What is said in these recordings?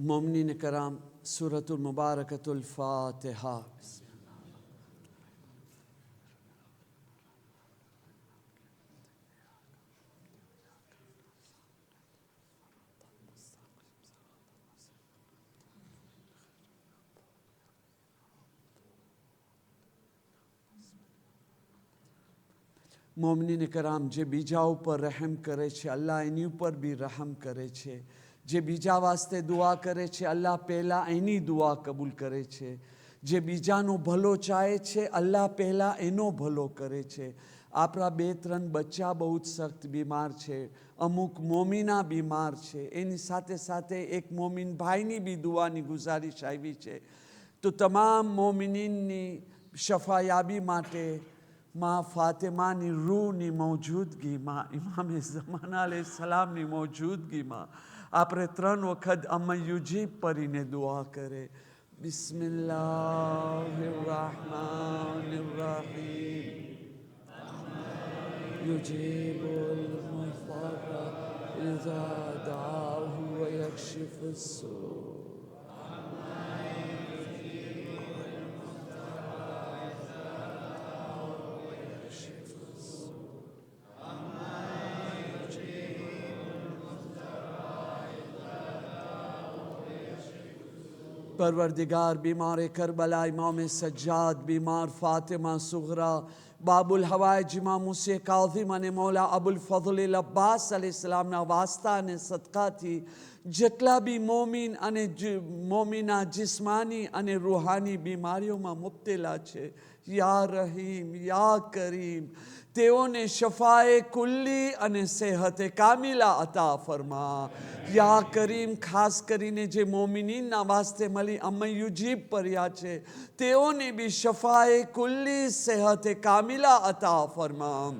मोमिनीन कराम सूरतुल मुबारकतुल फातिहा। મોમિનીન કરામ જે બીજા ઉપર રહેમ કરે છે અલ્લાહ એની ઉપર બી રહમ કરે છે. જે બીજા વાસ્તે દુઆ કરે છે અલ્લાહ પહેલાં એની દુઆ કબૂલ કરે છે. જે બીજાનો ભલો ચાહે છે અલ્લાહ પહેલાં એનો ભલો કરે છે. આપણા 2-3 બચ્ચા બહુ જ સખ્ત બીમાર છે, અમુક મોમિના બીમાર છે, એની સાથે સાથે એક મોમિન ભાઈની બી દુઆની ગુજારિશ આવી છે. તો તમામ મોમિનીનની શફાયાબી માટે माँ फातिमा नी रूह नी मौजूदगी माँ इमाम ज़माना अलैहिस्सलाम नी मौजूदगी माँ आपरे 3 वखत अम्मयुजीब परीने दुआ करे. बिस्मिल्लाहिर्रहमानिर्रहीम. युजीबुल मुज़्तरा इज़ा दआहु व यक्शिफुस सू. परवरदिगार बीमार करबला इमाम सज्जाद बीमार फातिमा सुगरा बाबुल हवाइज इमाम मूसा काज़िम અને મૌલા અબુલ ફઝલ અબ્બાસ અલૈહિસ્સલામના વાસ્તા અને સદકાથી જેટલા બી મોમિન અને મોમિના જિસ્માની અને રૂહાની બીમારીઓમાં મુબ્તલા છે યા રહીમ યા કરીમ તેઓને શફાએ કુલ્લી અને સેહતે કામિલા અતા ફરમા. યા કરીમ ખાસ કરીને જે મોમિનીનના વાસ્તે મળી અમ્મયુજીબ પર્યા છે તેઓને બી શફાએ કુલ્લી સેહતે કામિલા અતા ફરમા.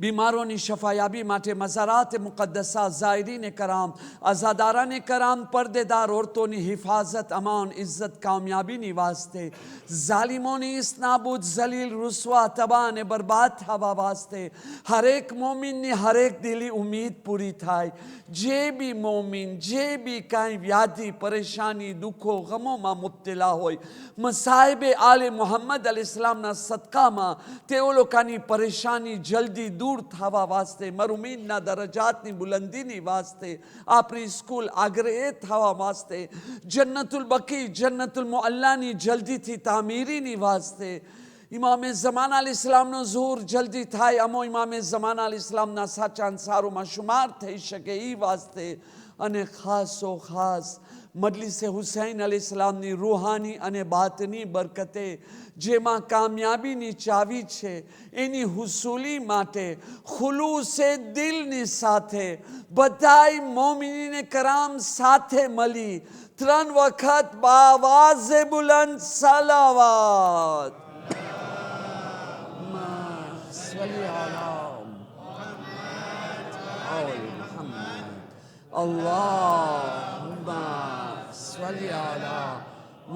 बीमारों शफायाबी माटे मज़ारात मुक़द्दसा ज़ायरीन कराम अज़ादारान कराम पर्देदार औरतों हिफाजत अमान इज़्ज़त कामयाबी वास्ते ज़ालिमों इस नाबूद जलील रुसवा तबाह ने बर्बाद हवा वास्ते हर एक मोमिन ने हर एक दिली उम्मीद पूरी थाय. जे भी मोमिन जे भी कई व्याधि परेशानी दुखो गमों में मुब्तला होय मसाइबे आले मोहम्मद अलैहिस्सलामना सदकाમાં તેઓ લોકોની પરેશાની જલ્દી दूर થવા વાસ્તે મરુમીનના દરજાતની બુલંદીની વાસ્તે આપણી સ્કૂલ આગ્રહ થવા વાસ્તે જન્નતુલ બકી જન્નતુલ મુઅલ્લાની જલ્દીથી તામીરીની વાસ્તે ઇમામે ઝમાના અલૈહિસ્સલામનો ઝુહુર જલ્દી થાય અમો ઇમામે ઝમાના અલૈહિસ્સલામના સાચા અંસારોમાં શુમાર થઈ શકે એ વાસ્તે અને ખાસો ખાસ મજલિસે હુસૈન અલૈહિસ્સલામની રૂહાની અને બાતની બરકતે જેમાં કામયાબીની ચાવી છે એની હુસૂલી માટે ખુલૂસે દિલની સાથે બધાય મોમિનીને કરામ સાથે મળી 3 વખત બાવાઝે બુલંદ સલાવત Allahumma salli ala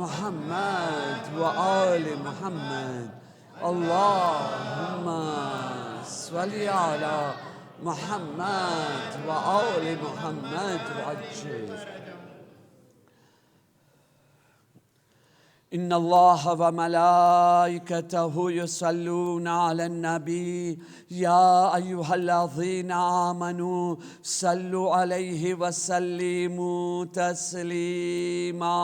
Muhammad wa ali Muhammad. Allahumma salli ala Muhammad wa ali Muhammad wa ajil. إن الله وملائكته يصلون على النبي يا أيها الذين آمنوا صلوا عليه وسلموا تسليما.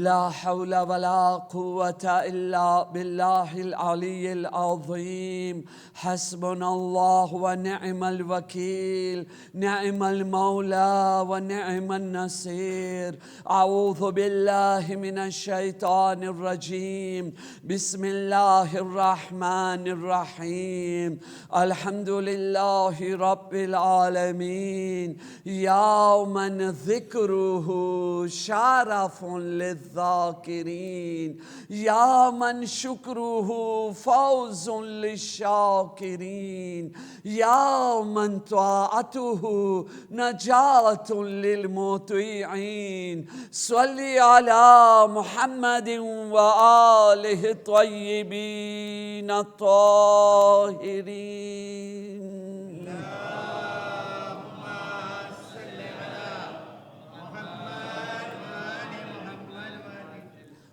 لا حول ولا قوة إلا بالله العلي العظيم. حسبنا الله ونعم الوكيل نعم المولى ونعم النصير. أعوذ بالله من الشيطان الرجيم. بسم الله الرحمن الرحيم. الحمد لله رب العالمين. يوم ذكره شرف للذاكرين يا من شكره فوز للشاكرين يا من طاعته نجاة للمطيعين صل على محمد وآله الطيبين الطاهرين.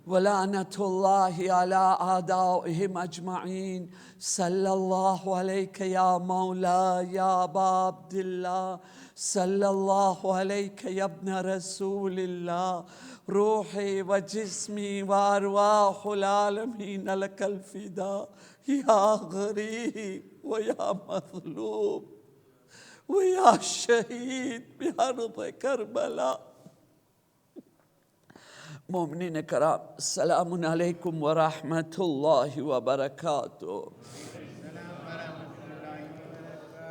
ولعنة الله على أعدائهم أجمعين. صلى الله عليك يا مولاي يا أبا عبد الله، صلى الله عليك يا ابن رسول الله، روحي وجسمي وأرواح العالمين لك الفداء يا غريب ويا مظلوم ويا شهيد بأرض كربلاء. मोमिनीन कराम, सलामुन अलैकुम व रहमतुल्लाहि व बरकातुहू।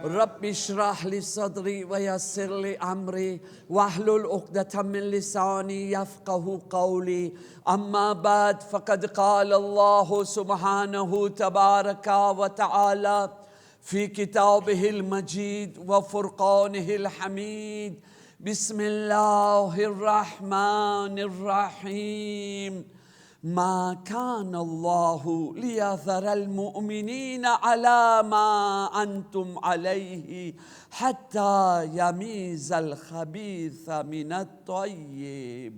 रब्बि इश्रह ली सदरी व यस्सिर ली अमरी वहलुल उक़दतम मिन लिसानी यफ़क़हू क़ौली। अम्मा बाद फ़क़द क़ाल अल्लाहु सुब्हानहु तबारका व तआला फ़ी किताबिहिल मजीद व फ़ुरक़ानिहिल हमीद। बिस्मिल्लाहिर्रहमानिर्रहीम। मा कान अल्लाहु लियज़रल मुअमिनीना अला मा अंतुम अलैहि हत्ता यमीज़ल खबीसा मिनत तय्यिब।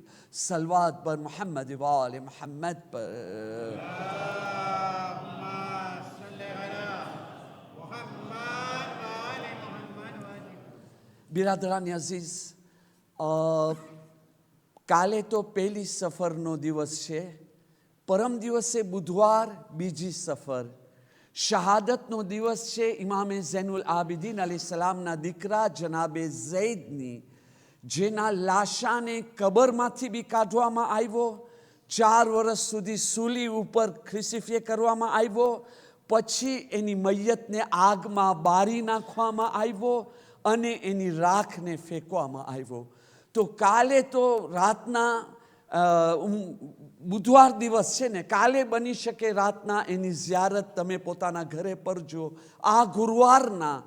सलवात बर मोहम्मद व आले मोहम्मद पर। બિરાદરાની અઝીઝ, કાલે તો પહેલી સફરનો દિવસ છે, પરમ દિવસે બુધવાર બીજી સફર, શહાદતનો દિવસ છે ઇમામે ઝૈનુલ આબિદીન અલૈહિસ્સલામના દીકરા જનાબે ઝૈદની, જેના લાશાને કબરમાંથી બી કાઢવામાં આવ્યો, 4 વર્ષ સુધી સૂલી ઉપર ક્રુસિફાય કરવામાં આવ્યો, પછી એની મૈયતને આગમાં બાળી નાખવામાં આવ્યો અને એની રાખને ફેંકવામાં આવ્યો. તો કાલે તો રાતના બુધવાર દિવસ છે ને, કાલે બની શકે રાતના એની ઝિયારત તમે પોતાના ઘરે કરજો. આ ગુરુવારના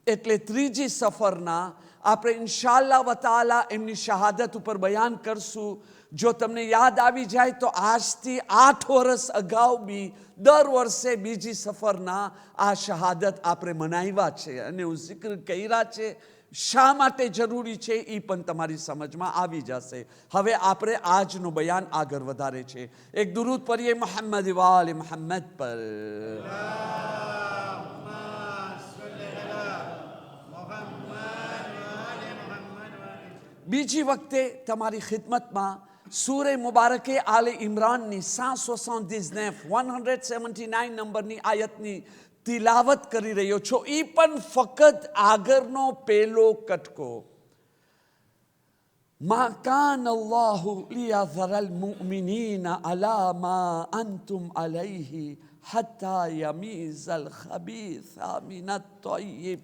એટલે ત્રીજી સફરના આપણે ઇન્શાઅલ્લાહ વ તઆલા એમની શહાદત ઉપર બયાન કરશું. જો તમને યાદ આવી જાય તો આજથી 8 વર્ષ અગાઉ બી દર વર્ષે બીજી સફરના આ શહાદત આપણે મનાવ્યા છે અને હું જિક્ર કર્યા છે. શા માટે જરૂરી છે એ પણ તમારી સમજમાં આવી જશે. હવે આપણે આજનું બયાન આગળ વધારે છે. એક દુરૂદ પઢીએ મોહમ્મદ વ આલે મોહમ્મદ પર. બીજી વખતે તમારી ખિદમતમાં સૂરે મુબારકે આલે ઇમરાનની 179 નંબરની આયતની તિલાવત કરી રહ્યો છો. એ પણ ફક્ત આગળનો પહેલો કટકો. મા કાન અલ્લાહુ લિયઝરલ મુઅમિનીના અલા મા અંતુમ અલૈહિ હત્તા યમીઝલ ખબીસા મિનત તય્યિબ.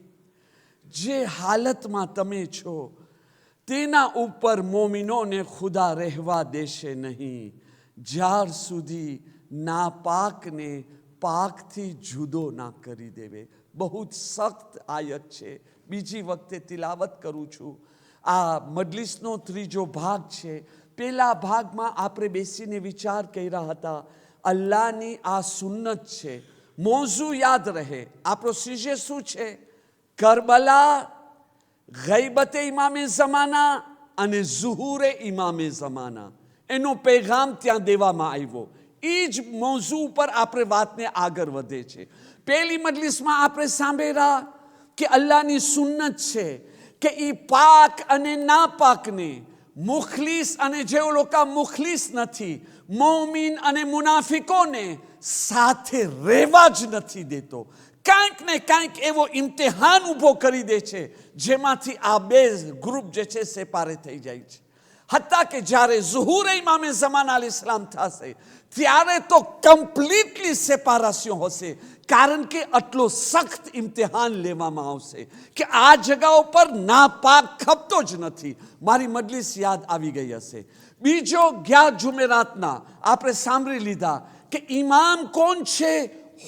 જે હાલતમાં તમે છો તેના ઉપર મોમિનોને ખુદા રહેવા દેશે નહીં જ્યાર સુધી નાપાકને પાકથી જુદો ના કરી દેવે. બહુ જ સખ્ત આયત છે. બીજી વખતે તિલાવત કરું છું. આ મજલિસનો ત્રીજો ભાગ છે. પહેલા ભાગમાં આપણે બેસીને વિચાર કર્યા હતા. અલ્લાહની આ સુન્નત છે. મોઝું યાદ રહે. આપણો સીજે શું છે? કરબલા, ગૈબતે ઇમામે ઝમાના અને ઝુહૂરે ઇમામે ઝમાના. એનો પેગામ ત્યાં દેવામાં આવ્યો. એ જ મોઝું ઉપર આપણે વાતને આગળ વધે છે. પહેલી મજલિસમાં આપણે સાંભળ્યા કે અલ્લાહની સુન્નત છે કે એ પાક અને નાપાકને, મુખલીસ અને જે લોકો મુખલીસ નથી, મોમિન અને મુનાફિકોને સાથે રહેવા જ નથી દેતો. કાંઈક ને કાંઈક એવો ઇમ્તિહાન ઊભો કરી દે છે જેમાંથી આ બે ગ્રુપ જે છે સેપારે થઈ જાય છે. હતા કે જ્યારે ઝુહૂર ઇમામે ઝમાન અલૈહિસ્સલામ થશે ત્યારે તો કમ્પ્લીટલી સેપારેશન હશે, કારણ કે આટલો સખ્ત ઇમ્તિહાન લેવામાં આવશે કે આ જગાઓ પર નાપાક ખપતો જ નથી. મારી મજલિસ યાદ આવી ગઈ હશે. બીજો ગયા જુમેરાતના આપણે સાંભળી લીધા કે ઇમામ કોણ છે?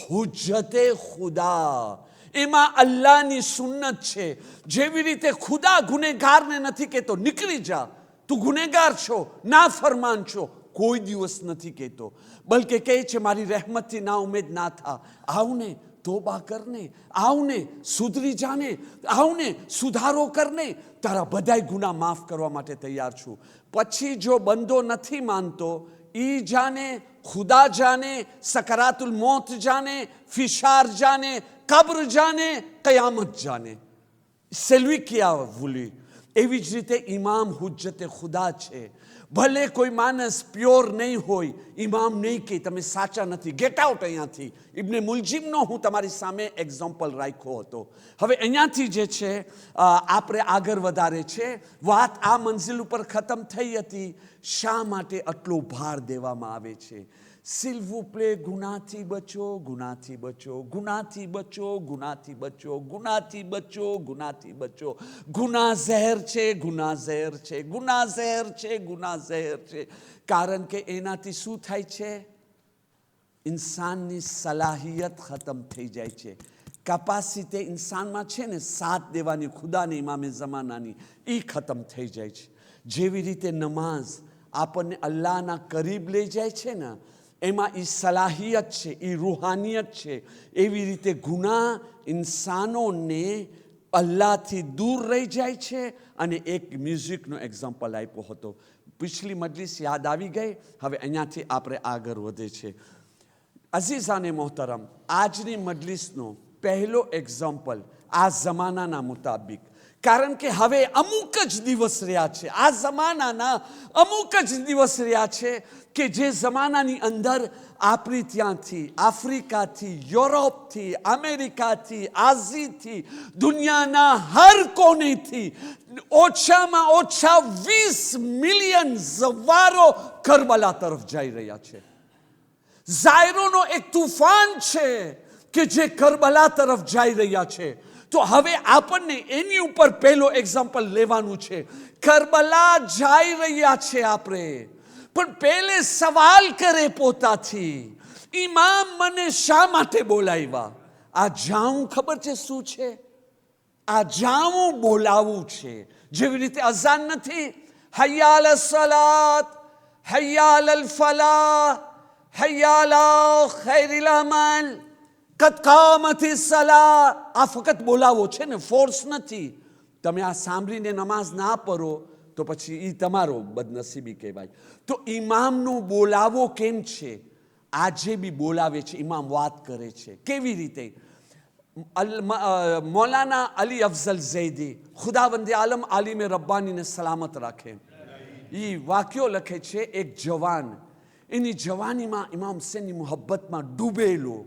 હુજ્જતે ખુદા. એમાં અલ્લાહની સુન્નત છે. જેવી રીતે ખુદા ગુનેગારને નથી કહેતો નીકળી જા, તું ગુનેગાર છો, ના ફરમાન છો, કોઈ દિવસ નથી કહેતો, બલકે કહે છે મારી રહેમતથી ના ઉમેદ ના થા, આવને તોબા કરને, આવને સુધરી જાને, આવને સુધારો કરને, તારા બધાય ગુના માફ કરવા માટે તૈયાર છું. પછી જો બંદો નથી માનતો, ઈ જાને, ખુદા જાને, સકરાતુલ મોત જાને, ફિશાર જાને, કબ્ર જાને, કયામત જાને. સેલ્વી ક્યાં ભૂલી. એવી જ રીતે ઇમામ હુજ્જતે ખુદા છે. ભલે કોઈ માણસ પ્યોર નહીં હોય, ઇમામ નહીં કે તમે સાચા નથી, ગેટ આઉટ અહીંયાથી. ઇબ્ને મુલજીમનો હું તમારી સામે એક્ઝામ્પલ રાખ્યો હતો. હવે અહીંયાથી જે છે આપણે આગળ વધારે છે. વાત આ મંઝિલ ઉપર ખતમ થઈ હતી. શા માટે આટલો ભાર દેવામાં આવે છે? s'il vous plaît, ગુનાથી બચો, ગુનાથી બચો, ગુનાથી બચો, ગુનાથી બચો, ગુનાથી બચો, ગુનાથી બચો. ગુના ઝેર છે, ગુના ઝેર છે, ગુના ઝેર છે, ગુના ઝેર છે. કારણ કે એનાથી શું થાય છે? ઇન્સાનની સલાહિયત ખતમ થઈ જાય છે. કેપેસિટી ઇન્સાનમાં છે ને સાથ દેવાની ખુદાની ઇમામે ઝમાનાની, એ ખતમ થઈ જાય છે. જેવી રીતે નમાઝ આપણને અલ્લાહના કરીબ લઈ જાય છે ને, એમાં એ સલાહિયત છે, એ રૂહાનિયત છે. એવી રીતે ગુના ઇન્સાનોને અલ્લાહથી દૂર રહી જાય છે. અને એક મ્યુઝિકનો એક્ઝામ્પલ આપ્યો હતો. પિછલી મજલિસ યાદ આવી ગઈ. હવે અહીંયાથી આપણે આગળ વધે છે. અઝીઝાને મોહતરમ, આજની મજલિસનો પહેલો એક્ઝામ્પલ આ જમાનાના મુતાબિક, કારણ કે હવે અમુક જ દિવસ રહ્યા છે, આ જમાનાના અમુક જ દિવસ રહ્યા છે કે જે જમાનાની અંદર આપણી ત્યાંથી, આફ્રિકાથી, યુરોપથી, અમેરિકાથી, આઝીથી, દુનિયાના હર કોનેથી ઓછામાં ઓછા 20 મિલિયન ઝવારો કરબલા તરફ જઈ રહ્યા છે. ઝાયરોનો એક તૂફાન છે કે જે કરબલા તરફ જઈ રહ્યા છે. તો હવે આપણને એની ઉપર પહેલો એક્ઝામ્પલ લેવાનું છે. કરબલા જઈ રહ્યા છે આપણે, પણ પહેલે સવાલ કરે પોતાથી, ઇમામ મને શા માટે બોલાવ્યા? આ જાવું ખબર છે શું છે? આ જાવું બોલાવવું છે. જેવી રીતે અઝાન નથી, હૈયા અલ સલાત, હૈયા અલ ફલાહ, હૈયા અલા ખૈરિલ અમલ, કદ કામતી સલા. આ ફક્ત બોલાવો છે ને, ફોર્સ નથી. તમે આ સાંભળીને નમાઝ ના પઢો તો પછી એ તમારો બદનસીબી કહેવાય. તો ઇમામનો બોલાવો કેમ છે? આજે બી બોલાવે છે, ઇમામ વાત કરે છે. કેવી રીતે? મૌલાના અલી અફઝલ ઝૈદી, ખુદાવંદે આલમ આલિમે રબ્બાનીને સલામત રાખે, એ વાક્યો લખે છે. એક જવાન એની જવાનીમાં ઇમામ હુસૈનની મોહબ્બતમાં ડૂબેલો,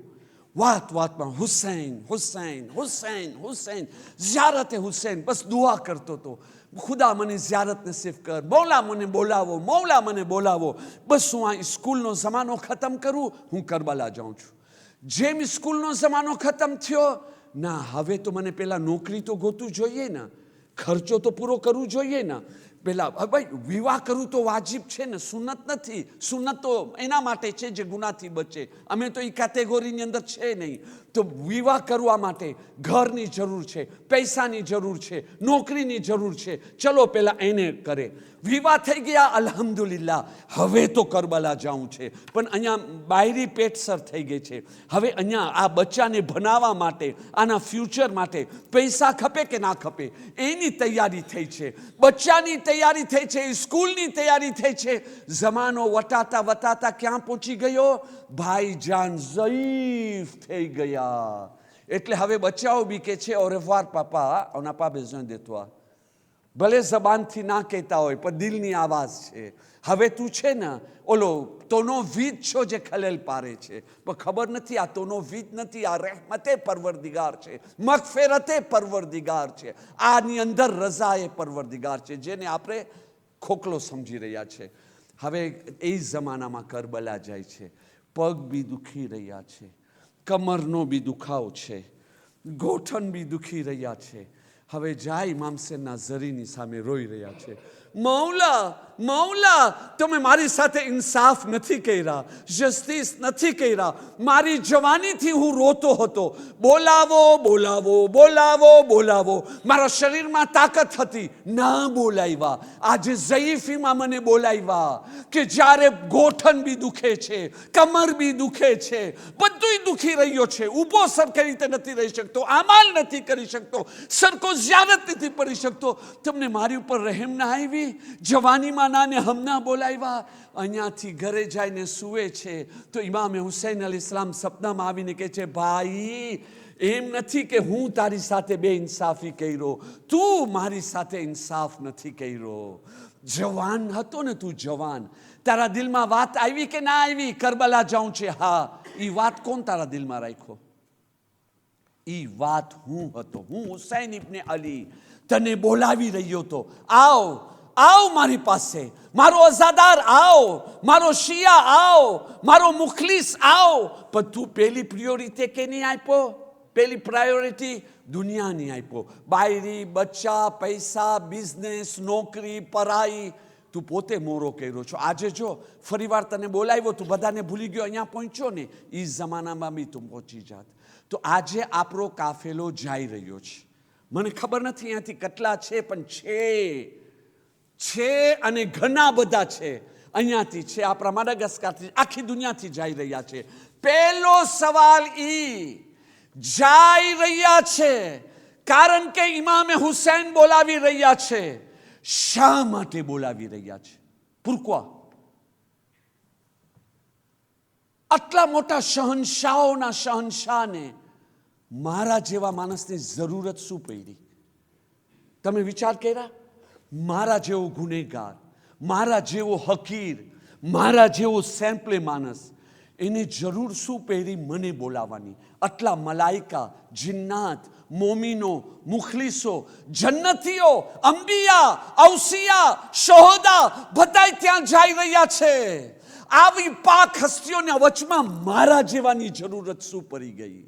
વાત વાતમાં હુસૈન હુસૈન હુસૈન હુસૈન, ઝિયારતે હુસૈન, બસ દુઆ કરતો હતો, ખુદા મને ઝિયારત નસીબ કર, મૌલા મને બોલાવો, મૌલા મને બોલાવો. બસ હું આ સ્કૂલનો જમાનો ખતમ કરું, હું કરબલા જાઉં છું. જેમ સ્કૂલનો જમાનો ખતમ થયો, ના હવે તો મને પેલા નોકરી તો ગોતવું જોઈએ ને, ખર્ચો તો પૂરો કરવું જોઈએ ને. પેલા ભાઈ વિવાહ કરવું તો વાજિબ છે ને, સુન્નત નથી. સુન્નત તો એના માટે છે જે ગુનાથી બચે. અમે તો એ કેટેગોરીની અંદર છે નહીં. તો વિવાહ કરવા માટે ઘરની જરૂર છે, પૈસાની જરૂર છે, નોકરીની જરૂર છે. ચલો પેલા એને કરે. વિવાહ થઈ ગયા, અલ્હમ્દુલિલ્લાહ, હવે તો કરબલા જાવું છે. પણ અહીંયા બાયરી પેટસર થઈ ગઈ છે. હવે અહીંયા આ બચ્ચાને ભણાવવા માટે, આના ફ્યુચર માટે પૈસા ખપે કે ના ખપે, એની તૈયારી થઈ છે. બચ્ચાની તૈયારી થઈ છે, સ્કૂલની તૈયારી થઈ છે. જમાનો વટાતા વટાતા ક્યાં પહોંચી ગયો? ભાઈજાન ઝઈફ થઈ ગયા. એટલે હવે બચ્ચાઓ બી કે છે, ઓરે વાર પાપા, ઓના પા બેઝન દેતો. ભલે જબાનથી ના કહેતા હોય, પણ દિલની આવાજ છે. હવે તું છે ને ઓલો તોનો વીજ છો જે ખલેલ પારે છે, પણ ખબર નથી આ તોનો વીજ નથી, આ રહેમતે પરવરદિગાર છે, મગફિરતે પરવરદિગાર છે. આની અંદર રઝાએ પરવરદિગાર છે, જેને આપણે ખોખલો સમજી રહ્યા છે. હવે એ જમાનામાં કરબલા જાય છે, પગ બી દુખી રહ્યા છે, કમરનો બી દુખાવો છે, ગોઠણ બી દુખી રહ્યા છે. હવે જાય ઇમામ હુસૈનના ઝરીની સામે રોઈ રહ્યા છે, મૌલા મૌલા, તમે મારી સાથે ઇન્સાફ નથી કર્યા, જસ્ટિસ નથી કર્યા. મારી જવાનીથી હું રોતો હતો, બોલાવો બોલાવો બોલાવો બોલાવો. મારા શરીરમાં તાકાત હતી, ના બોલાવ્યા. આજે ઝઈફીમાં મને બોલાવ્યા કે જ્યારે ગોઠણ બી દુખે છે, કમર બી દુખે છે, બધુંય દુખી રહ્યો છે, ઊભો સરખી રીતે નથી રહી શકતો, અમાલ નથી કરી શકતો, સરખો ઝિયારત નથી પડી શકતો. તમને મારી ઉપર રહેમ ના આવી? જવાનીમાં નાને હમણાં બોલાવ્યા. અહીંયાથી ઘરે જઈને સૂવે છે તો ઇમામ હુસૈન અલૈહિસ્સલામ સપનામાં આવીને કહે છે, ભાઈ એમ નથી કે હું તારી સાથે બે ઇન્સાફી કર્યો, તું મારી સાથે ઇન્સાફ નથી કર્યો. જવાન હતો ને તું, જવાન. તારા દિલમાં વાત આવી કે ના આવી? કરબલા જાઉં છે, હા. એ વાત કોણ તારા દિલમાં રાખ્યો? એ વાત હું હતો, હું હુસૈન ઇબ્ને અલી તને બોલાવી રહ્યો હતો. આવ આવ મારી પાસે, મારો અઝાદાર આવ, મારો શિયા આવ, મારો મુખલિસ આવ. પણ તું પેલી પ્રિયોરિટી કે નહીં આપ્યો? પેલી પ્રાયોરિટી દુનિયાની આપ્યો. બાયરી, બચ્ચા, પૈસા, બિઝનેસ, નોકરી, પરાઈ. તું પોતે મોરો કર્યો છો. આજે જો ફરી વાર તને બોલાવ્યો, તું બધાને ભૂલી ગયો, અહીંયા પહોંચ્યો ને, એ જમાનામાં બી તું પહોંચી જાત. તો આજે આપણો કાફેલો જઈ રહ્યો છે. મને ખબર નથી અહીંયાથી કેટલા છે, પણ છે અને ઘણા બધા છે. અહીંયાથી છે, આપણા માડાગાસ્કરથી, આખી દુનિયાથી જઈ રહ્યા છે. પહેલો સવાલ જઈ રહ્યા છે કારણ કે ઇમામે હુસૈન બોલાવી રહ્યા છે. શા માટે બોલાવી રહ્યા છે? pourquoi? આટલા મોટા શહનશાહોના શહનશાહને મારા જેવા માણસની જરૂરત શું પડી? તમે વિચાર કર્યા? મારા જેવો ગુનેગાર, મારા જેવો હકીર, મારા જેવો સેમ્પલે માણસ, એને જરૂર શું પડી મને બોલાવવાની? આટલા મલાઈકા, જિન્નાત, મોમીનો, મુખલીસો, જન્નતીઓ, અંબિયા, ઔસિયા, શહોદા બધા ત્યાં જઈ રહ્યા છે. આવી પાક હસ્તીઓના વચમાં મારા જેવાની જરૂરત શું પડી ગઈ?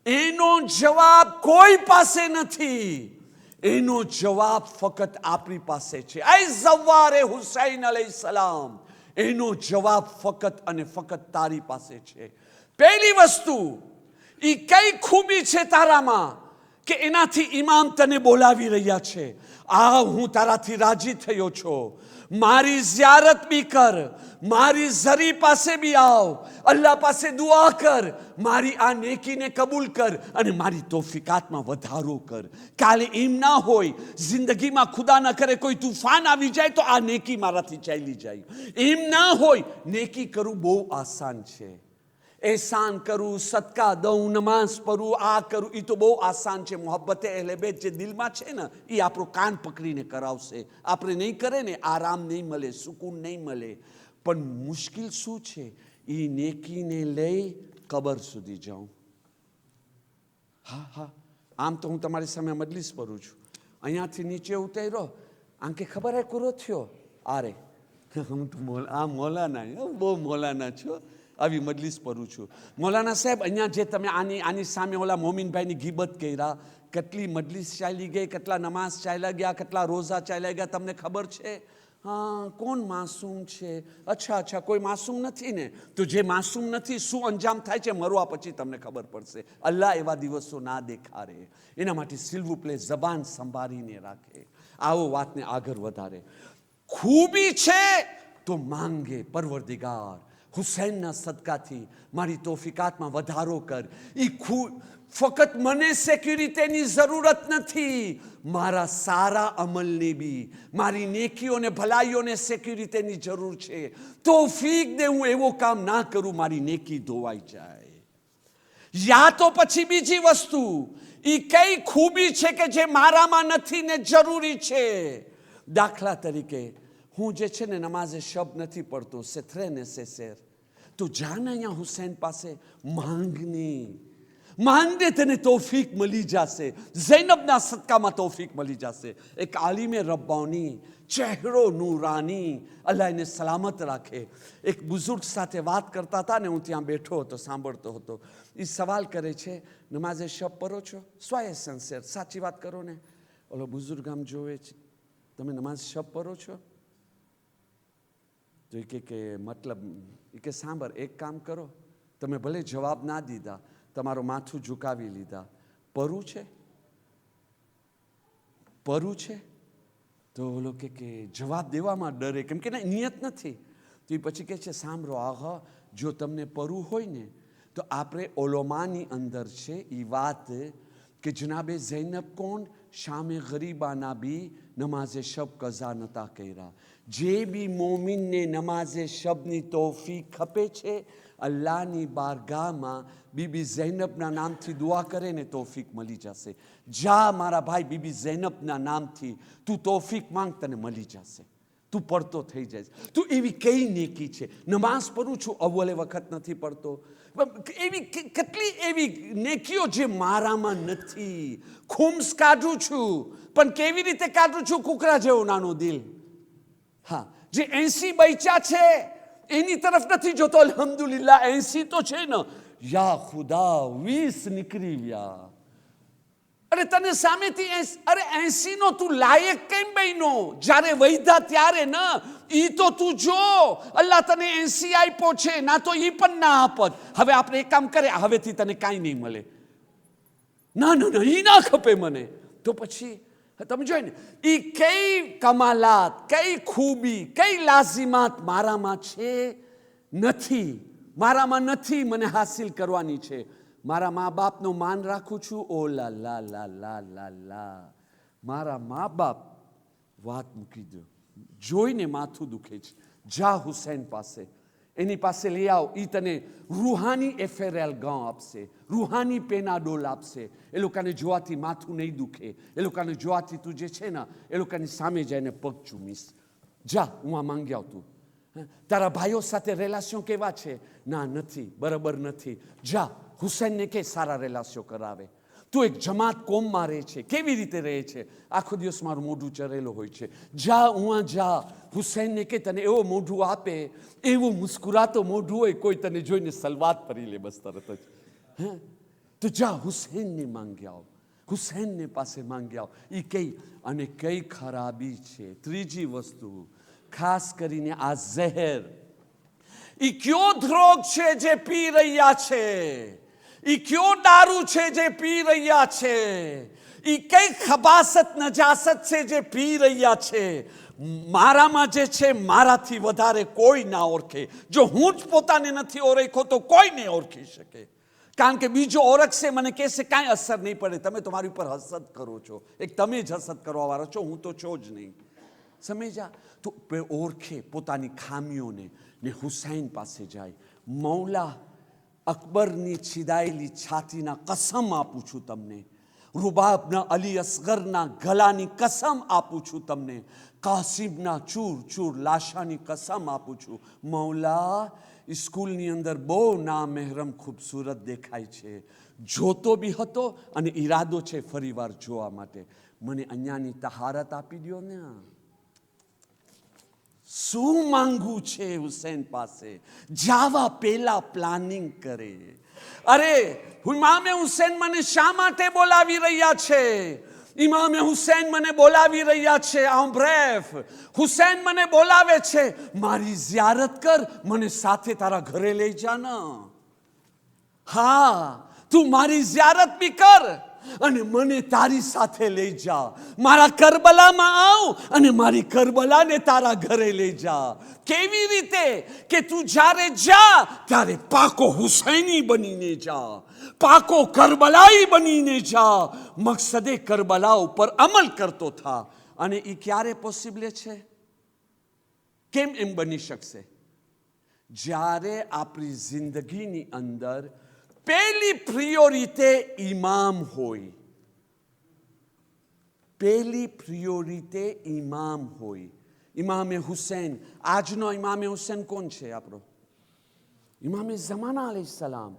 એનો જવાબ કોઈ પાસે નથી. એનો જવાબ ફક્ત આપણી પાસે છે. એ ઝવ્વારે હુસૈન અલૈહિસ્સલામ, એનો જવાબ ફક્ત અને ફક્ત તારી પાસે છે. પહેલી વસ્તુ, એ કઈ ખૂબી છે તારામાં કે એનાથી ઇમામ તને બોલાવી રહ્યા છે? આ હું તારાથી રાજી થયો છું, મારી ઝિયારત બી કર, મારી ઝરી પાસે બી આવ, અલ્લાહ પાસે દુઆ કર, મારી આ નેકીને કબૂલ કર અને મારી તોફીકાતમાં વધારો કર. કાલે એમ ના હોય જિંદગીમાં ખુદા ન કરે કોઈ તુફાન આવી જાય તો આ નેકી મારાથી ચાલી જાય. એમ ના હોય. નેકી કરવું બહુ આસાન છે. એહસાન કરું, સદકા દઉં, નમાઝ પઢું, આ કરું, એ તો બહુ આસાન છે. મોહબ્બતે અહેલે બેત જે દિલમાં છે ને, એ આપણો કાન પકડીને કરાવશે. આપણે નહીં કરે ને, આરામ નહીં મળે, સુકૂન નહીં મળે. પણ મુશ્કેલ શું છે? એ નેકીને લઈ કબર સુધી જાઉં. હા, આમ તો હું તમારી સામે મજલિસ કરું છું, અહીંયાથી નીચે ઉતર્યો, આમ કે ખબર હે કુરો થયો? આરે હું તો મોલાના, બહુ મોલાના છો, આવી મજલિસ કરું છું. મૌલાના સાહેબ, અહીંયા જે તમે આની સામે ઓલા મોમીનભાઈની ગીબત કર્યા, કેટલી મજલિસ ચાલી ગઈ, કેટલા નમાઝ ચાલ્યા ગયા, કેટલા રોઝા ચાલ્યા ગયા, તમને ખબર છે? હા, કોણ માસૂમ છે? અચ્છા, કોઈ માસૂમ નથી ને? તો જે માસૂમ નથી, શું અંજામ થાય છે મરવા પછી તમને ખબર પડશે. અલ્લાહ એવા દિવસો ના દેખાડે. એના માટે સિલ્વુ પ્લે જબાન સંભાળીને રાખે. આવો વાતને આગળ વધારે. ખૂબી છે તો માંગે, પરવરદિગાર હુસૈનના સદકાથી મારી તોફીકાતમાં વધારો કર. ફક્ત મને સિક્યુરિટીની જરૂરત નથી, મારા સારા અમલની બી, મારી નેકીઓને ભલાઈઓને સિક્યુરિટીની જરૂર છે. તોફીક દે હું એવો કામ ના કરું મારી નેકી ધોવાઈ જાય. યા તો પછી બીજી વસ્તુ, એ કઈ ખૂબી છે કે જે મારામાં નથી ને જરૂરી છે. દાખલા તરીકે હું જે છે ને નમાઝે શબ નથી પડતો, સેથરે ને સેસેર, તો જાને અહીંયા હુસૈન પાસે માંગની, માંડે તને તોફીક મળી જશે. ઝૈનબના સદકામાં તોફીક મળી જશે. એક આલિમે રબ્બાની, ચહેરો નૂરાની, અલ્લાહ એને સલામત રાખે. એક બુઝુર્ગ સાથે વાત કરતા હતા ને હું ત્યાં બેઠો હતો, સાંભળતો હતો. એ સવાલ કરે છે, નમાઝે શબ પઢો છો? સોયે સિન્સિયર, સાચી વાત કરો ને. ઓલો બુઝુર્ગ આમ જોવે છે, તમે નમાઝ શબ પઢો છો? તો એ કે મતલબ, એ કે સાંભળ, એક કામ કરો, તમે ભલે જવાબ ના દીધા, તમારું માથું ઝુકાવી લીધા, પરું છે? પરું છે? તો ઓલો કે જવાબ દેવામાં ડરે, કેમ કે ના નિયત નથી. તો એ પછી કહે છે, સાંભળો, આહા, જો તમને પરું હોય ને તો આપણે ઓલોમાની અંદર છે એ વાત કે જનાબે ઝૈનબ કોણ, શામે ગરીબાના બી નમાઝે શબ કઝા નતા કર્યા. જે બી મોમિનને નમાઝે શબની તોફીક ખપે છે, અલ્લાહની બારગાહમાં બીબી ઝૈનબના નામથી દુઆ કરે ને તોફીક મળી જશે. જા મારા ભાઈ, બીબી ઝૈનબના નામથી તું તોફીક માંગ, તને મળી જશે. તું પડતો થઈ જાય. તું એવી કઈ નેકી છે. નમાઝ પઢું છું, અવ્વલે વખત નથી પડતો. એવી કેટલી એવી નેકીઓ જે મારામાં નથી. ખુમ્સ કાઢું છું, પણ કેવી રીતે કાઢું છું? કુકરા જેવો નાનો દિલ. હા, જે 80 બૈચા છે એની તરફ નથી જોતો. અલ્હમ્દુલિલ્લાહ 80 તો છે ને. યા ખુદા, 20 નીકળી ગયા. અરે તને સામેથી 80 નો તું લાયક કેમ બન્યો? જ્યારે વૈધા ત્યારે ન, ઈ તો તું જો. અલ્લાહ તને 80 આપ્યો છે, ના તો ઈ પણ ના આપત. હવે આપણે એક કામ કરે, હવેથી તને કાંઈ નહીં મળે. ના ના ના, ઈ ના ખપે મને. તો પછી તમે જોઈ ને, ઈ કઈ કમાલાત, કઈ ખૂબી, કઈ લાઝિમાત મારામાં છે નથી. મારામાં નથી, મને હાસિલ કરવાની છે. મારા મા બાપનું માન રાખું છું. ઓ લા લા લા લા લા લા, મારા મા બાપ, વાત મૂકી દો, જોઈને માથું દુખે છે. જા હુસૈન પાસે, એની પાસે લઈ આવ. એ તને રૂહાની એફેરેલ ગાં આપશે, રૂહાની પેનાડોલ આપશે. એ લોકોને જોવાથી માથું નહીં દુખે. એ લોકોને જોવાથી તું જે છે ને, એ લોકોની સામે જઈને પગ ચૂમીશ. જા, હું આ માંગી આવતું. તારા ભાઈઓ સાથે રેલાસ્યો કેવા છે? ના, નથી, બરાબર નથી. જા, હુસૈનને કે સારા રેલાસ્યો કરાવે. તું એક જમાત કોમમાં રહે છે, કેવી રીતે રહે છે? આખો દિવસ મારું મોઢું ચરેલું હોય છે. જા, હું જા, હુસૈનને કે તને એવો મોઢું આપે, એવું મુસ્કુરાતો મોઢું હોય, કોઈ તને જોઈને સલવાત પરી લે બસ તરત જ. તો જા, હુસૈનને માંગી આવ, હુસૈનને પાસે માંગી આવ. એ કઈ અને કઈ ખરાબી છે. ત્રીજી વસ્તુ, ખાસ કરીને આ ઝહેર, એ કયો ધ્રોગ છે જે પી રહ્યા છે? એ કયો દારૂ છે જે પી રહ્યા છે? એ કઈ ખબાસત નજાસત છે જે પી રહ્યા છે? મારામાં જે છે, મારાથી વધારે કોઈ ના ઓળખે. જો હું જ પોતાને નથી ઓળખો તો કોઈ નહીં ઓળખી શકે. કારણ કે બીજો ઓળખશે, મને કહેશે કાંઈ અસર નહીં પડે, તમે તમારી ઉપર હસદ કરો છો. એક તમે જ હસદ કરવા વાળા છો, હું તો છો જ નહીં. સમજ્યા? તો ઓળખે પોતાની ખામીઓને ને હુસૈન પાસે જાય. મૌલા અકબરની છીદાયેલી છાતીના કસમ આપું છું તમને, રૂબાબના અલી અસગરના ગલાની કસમ આપું છું તમને, કાસિમના ચૂર ચૂર લાશાની કસમ આપું છું. મૌલા, સ્કૂલની અંદર બહુ નામહેરમ ખૂબસૂરત દેખાય છે, જોતો બી હતો અને ઈરાદો છે ફરીવાર જોવા માટે. મને અહીંયાની તહારત આપી દો ને. શું માંગવું છે હુસૈન પાસે? જાવા પેલા પ્લાનિંગ કરે. અરે ઇમામે હુસૈન મને શા માટે બોલાવી રહ્યા છે? ઇમામે હુસૈન મને બોલાવી રહ્યા છે. બ્રેફ હુસૈન મને બોલાવે છે, મારી ઝિયારત કર, મને સાથે તારા ઘરે લઈ જા ને. હા, તું મારી ઝિયારત બી કર અને મને તારી સાથે લઈ જા. મારા કરબલામાં આવ અને મારી કરબલાને તારા ઘરે લઈ જા. કેવી રીતે? કે તું જ્યારે જા ત્યારે પાકો હુસૈની બનીને જા, પાકો કરબલાઈ બનીને જા. મકસદે કરબલા ઉપર અમલ કરતો થા. અને એ ક્યારે પોસિબલ છે? કેમ એમ બની શકશે? જ્યારે આપણી જિંદગીની અંદર પહેલી પ્રિયોરિટી ઇમામ હોય. પહેલી પ્રિયોરિટી ઇમામ હોય. ઇમામે હુસૈન, આજનો ઇમામે હુસૈન કોણ છે આપણો? ઇમામે ઝમાના અલૈહિસ્સલામ.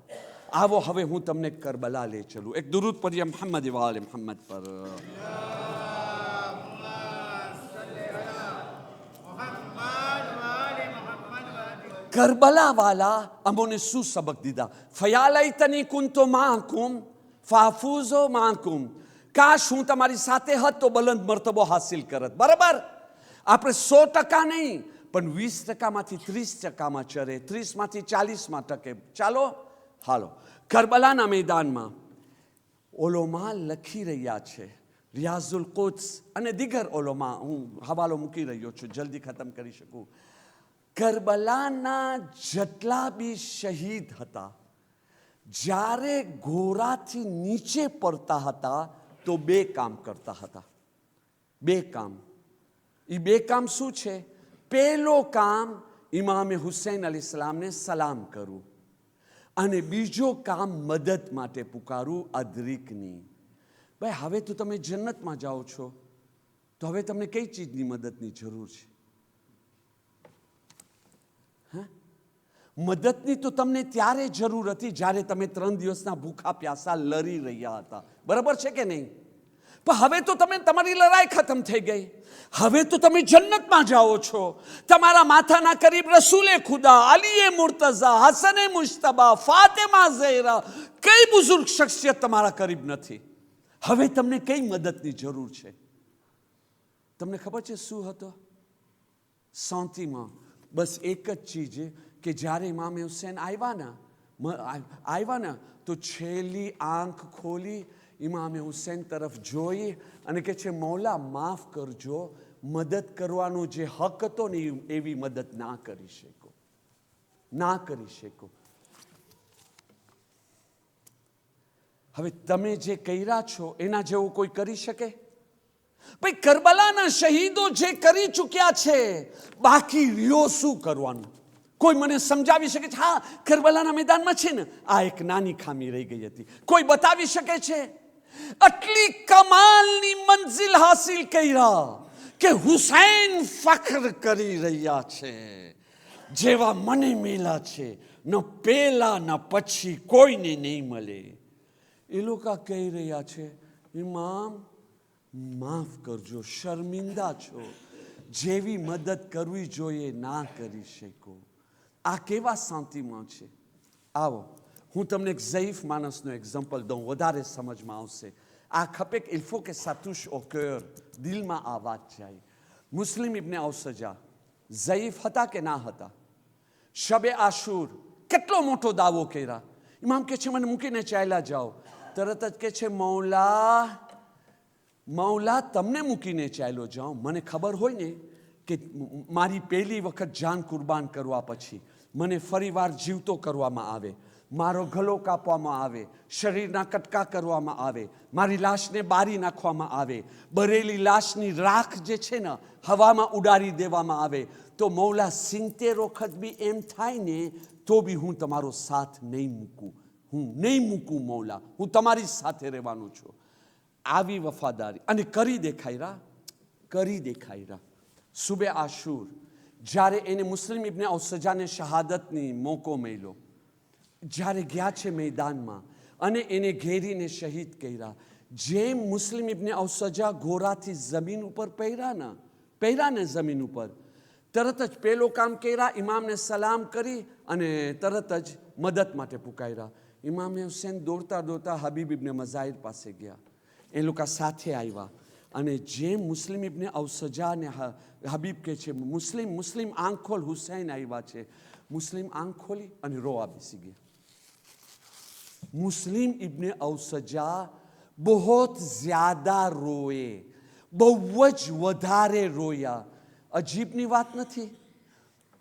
આવો હવે હું તમને કરબલા લઈ ચલું. એક દુરૂદ પઢીએ મોહમ્મદ વાલે મોહમ્મદ પર. કરબલા વાલા અમોને શું સબક દીધા? ફયાલૈતની કુંતો માકુમ ફાફૂઝો માકુમ. કાશ હું તમારી સાથે હોત તો બલંદ મર્તબો હાસિલ કરત. બરાબર, આપણે 100% નહીં પણ 20%માંથી 30%માં ચરે, 30માંથી 40માં ટકે. ચાલો હાલો, કરબલાના મેદાનમાં ઓલોમા લખી રહ્યા છે, રિયાઝુલ કુદ્સ અને દીગર ઓલોમા, હું હવાલો મૂકી રહ્યો છું જલ્દી ખતમ કરી શકું. કરબલાના જેટલા બી શહીદ હતા, જ્યારે ઘોડાથી નીચે પડતા હતા તો 2 કામ કરતા હતા. 2 કામ. એ 2 કામ શું છે? પહેલો કામ ઇમામે હુસૈન અલૈહિસ્સલામને સલામ કરું, અને બીજો કામ મદદ માટે પુકારું અદરીકની. ભાઈ હવે તો તમે જન્નતમાં જાઓ છો, તો હવે તમને કઈ ચીજની મદદની જરૂર છે? મદદની તો તમને ત્યારે જરૂર હતી જ્યારે તમે 3 દિવસના ભૂખા પ્યાસા લડી રહ્યા હતા. બરાબર છે કે નહીં? પણ હવે તો તમે તમારી લડાઈ ખતમ થઈ ગઈ. હવે તો તમે જન્નતમાં જાઓ છો. તમારા માથાના કરીબ રસૂલે ખુદા, અલીએ મુર્તઝા, હસને મુશ્તબા, ફાતિમા ઝહેરા, કઈ બુઝુર્ગ શખ્સિયત તમારા કરીબ નથી. હવે તમને કઈ મદદની જરૂર છે? તમને ખબર છે શું હતો શાંતિમાં? બસ એક જ ચીજ કે જ્યારે ઇમામ હુસૈન આવ્યા ને તો છેલ્લી આંખ ખોલી ઇમામ હુસૈન તરફ જોઈ અને કહે છે, મૌલા માફ કરજો, મદદ કરવાનો જે હક હતો ને એવી મદદ ના કરી શકો, ના કરી શકો. હવે તમે જે કર્યા છો એના જેવું કોઈ કરી શકે? ભાઈ કરબલાના શહીદો જે કરી ચૂક્યા છે, બાકી રહ્યો શું કરવાનું? કોઈ મને સમજાવી શકે છે? હા, કરબલાના મેદાનમાં છે ને આ એક નાની ખામી રહી ગઈ હતી. કોઈ બતાવી શકે છે? આટલી કમાલની મંજિલ હાસિલ કર્યા કે હુસૈન ફખ્ર કરી રહ્યા છે, જેવા મને મેલા છે ન પેલા ન પછી કોઈને નહીં મળે. એ લોકો કહી રહ્યા છે, ઇમામ માફ કરજો, શર્મિંદા છો, જેવી મદદ કરવી જોઈએ ના કરી શકો. આ કેવા શાંતિમાં છે? આવો હું તમને એક ઝયીફ માણસનો એક્ઝામ્પલ દઉં, વધારે સમજમાં આવશે. આ ખપે કે ઇલ faut que ça touche au cœur, દિલમાં આ વાત જાય. મુસ્લિમ ઇબ્ને ઔસજા ઝયીફ હતા કે ના હતા? શબે આશુર કેટલો મોટો દાવો કર્યા. ઇમામ કહે છે મને મૂકીને ચાલ્યા જાઓ. તરત જ કહે છે, મૌલા તમને મૂકીને ચાલ્યો જાઉં? મને ખબર હોય ને કે મારી પહેલી વખત જાન કુરબાન કરવા પછી મને ફરીવાર જીવતો કરવામાં આવે, મારો ગળો કાપવામાં આવે, શરીરના કટકા કરવામાં આવે, મારી લાશને બારી નાખવામાં આવે, બરેલી લાશની રાખ જે છે ને હવામાં ઉડાડી દેવામાં આવે, તો મૌલા 70 વખત બી એમ થાય ને તો બી હું તમારો સાથ નહીં મૂકું. હું નહીં મૂકું મૌલા, હું તમારી સાથે રહેવાનું છું. આવી વફાદારી અને કરી દેખાયરા. સુબે આશુર જ્યારે એને મુસ્લિમ ઇબ્ને ઔસજાને શહાદતની મોકો મળ્યો, જ્યારે ગયા છે મેદાનમાં અને એને ઘેરીને શહીદ કર્યા, જેમ મુસ્લિમ ઇબ્ને ઔસજા ઘોડાથી જમીન ઉપર પહેર્યા ને જમીન ઉપર, તરત જ પેલો કામ કર્યા, ઇમામને સલામ કરી અને તરત જ મદદ માટે પુકાર્યા. ઇમામ હુસૈન દોડતા હબીબ ઇબ્ને મઝાહિર પાસે ગયા. એ લોકો સાથે આવ્યા અને જેમ મુસ્લિમ ઇબ્ને ઔસજા ને હબીબ કહે છે, મુસ્લિમ આંખ ખોલ, હુસૈન આવ્યા છે. મુસ્લિમ આંખ ખોલી અને રોવા બેસી ગયા. મુસ્લિમ ઇબ્ને ઔસજા બહોત જ્યાદા રોએ, બહુ જ વધારે રોયા. અજીબની વાત નથી?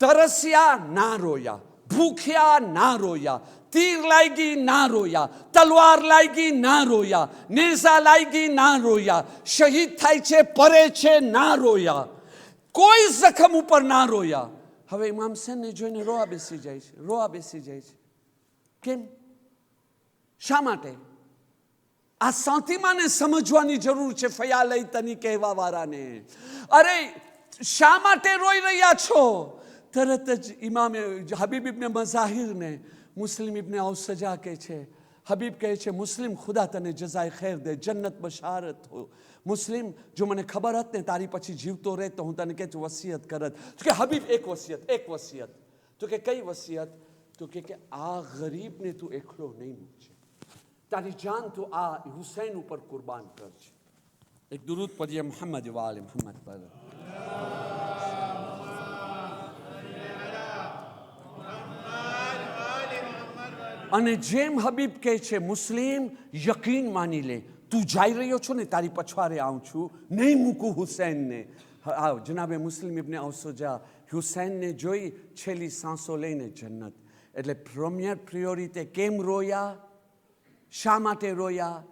તરસ્યા ના રોયા, ભૂખ્યા ના રોયા, તીર લાગી ના રોયા, તલવાર લાગી ના રોયા, નેઝા લાગી ના રોયા, શહીદ થાય છે પરે છે ના રોયા, કોઈ જખમ ઉપર ના રોયા. હવે ઇમામ હુસૈનને જોઈને રોવા બેસી જાય છે. કેમ? શા માટે? આ શાંતિમાને સમજવાની જરૂર છે. ફયાલૈતની કહેવા વાળાને, અરે શા માટે રોઈ રહ્યા છો? તરત જ ઇમામે હબીબ ઇબ્ને મઝાહિરને મુસ્લિમ ઇબ્ને ઔસજા કહે છે, હબીબ કહે છે, મુસ્લિમ ખુદા તને જઝાય ખેર દે, જન્નત બશારત હો. મુસ્લિમ, જો મને ખબર હોત ને તારી પછી જીવતો રહે તો હું તને કે વસિયત કરત. તો કે હબીબ એક વસિયત. તો કે કઈ વસિયત? તો કે આ ગરીબને તું એકલો નહીં મૂકજે, તારી જાન તું આ હુસૈન ઉપર કુરબાન કરજે. એક દુરૂદ પઢીએ મોહમ્મદ વાલે મોહમ્મદ પર. અને જેમ હબીબ કહે છે, મુસ્લિમ યકીન માની લે, તું જઈ રહ્યો છો ને તારી પછવાડે આવું છું, નહીં મૂકું હુસૈનને. જનાબે મુસ્લિમ ઇબ્ને ઔસજા હુસૈનને જોઈ છેલ્લી સાંસો લઈને જન્નત. એટલે પ્રિયોરિટી કેમ રોયા? શા માટે રોયા?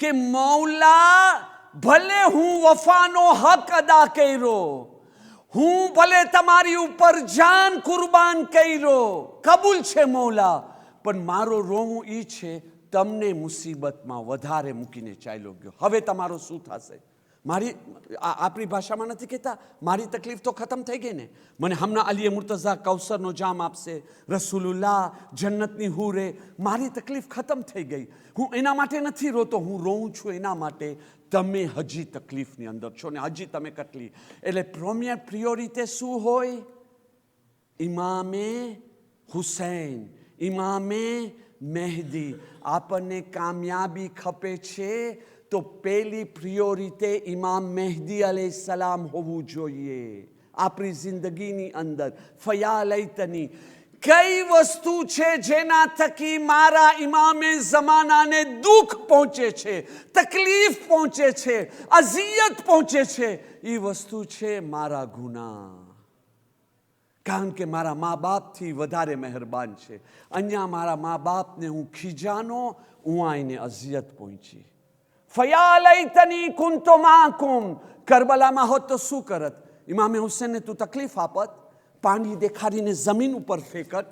કે મૌલા, ભલે હું વફાનો હક અદા કર્યો, હું ભલે તમારી ઉપર જાન કુરબાન કર્યો, કબૂલ છે મૌલા, પણ મારો રોવું ઈ છે તમને મુસીબતમાં વધારે મૂકીને ચાલ્યો ગયો. હવે તમારો શું થશે? મારી આપણી ભાષામાં નથી કહેતા, મારી તકલીફ તો ખતમ થઈ ગઈ ને. મને હમણાં અલીએ મુર્તઝા કૌસરનો જામ આપશે, રસૂલુલ્લાહ જન્નતની હુરે, મારી તકલીફ ખતમ થઈ ગઈ. હું એના માટે નથી રોતો, હું રોઉં છું એના માટે તમે હજી તકલીફની અંદર છો ને હજી તમે કેટલી. એટલે પ્રિયોરિટી શું હોય? ઇમામે હુસૈન, ઇમામે મહેદી. આપણને કામયાબી ખપે છે તો પહેલી પ્રિયોરિટી ઇમામ મહેદી અલૈહિસ્સલામ હોવું જોઈએ આપણી જિંદગીની અંદર. ફયાલૈતની, કઈ વસ્તુ છે જેના થકી મારા ઇમામે ઝમાનાને દુઃખ પહોંચે છે, તકલીફ પહોંચે છે, અઝિયત પહોંચે છે? એ વસ્તુ છે મારા ગુનાહ. કારણ કે મારા મા બાપથી વધારે મહેરબાન છે. અહીંયા મારા મા બાપને હું ખીજાનો, હું આઈને અઝિયત પહોંચી. ફયાલૈતની કુંતુ માકુમ. કરબલામાં હોત તો શું કરત? ઇમામે હુસૈનને તું તકલીફ આપત, પાણી દેખાડીને જમીન ઉપર ફેંકત,